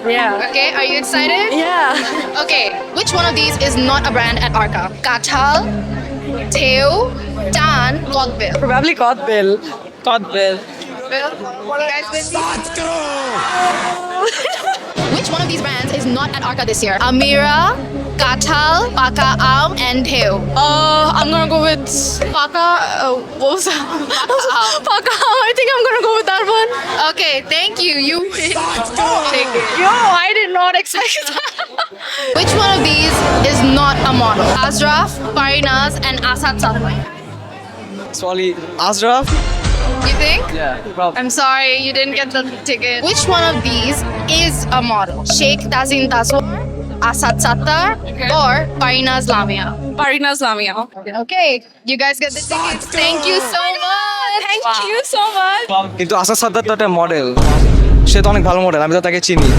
Yeah. Okay, are you excited? Yeah. Okay, which one of these is not a brand at Arca? Kathal, Teo, Tan, Godbill. Probably Codbill. Codbill. Bill, what do you guys with Which one of these brands is not at Arca this year? Amira, Kathal, Paka Am, and Teo. I'm gonna go with Paka. What was that? Paka. I think I'm gonna go with that one. Okay, thank you. You win. Take it. Yo, I did not expect that. Which one of these is not a model? Ashraf, Parinaz, and Asad Satwai. Sorry, Ashraf? You think? Yeah, probably. I'm sorry, you didn't get the ticket. Which one of these is a model? Sheikh Tazin Taswar, Asad Sattar, or Parinaz Lamia? Parina's Lamia. Okay, you guys get the tickets. Thank you so much. Thank you so much. কিন্তু আসাদ সাদ্দার তো একটা model, সে তো অনেক ভালো model, আমি তো তাকে চিনি।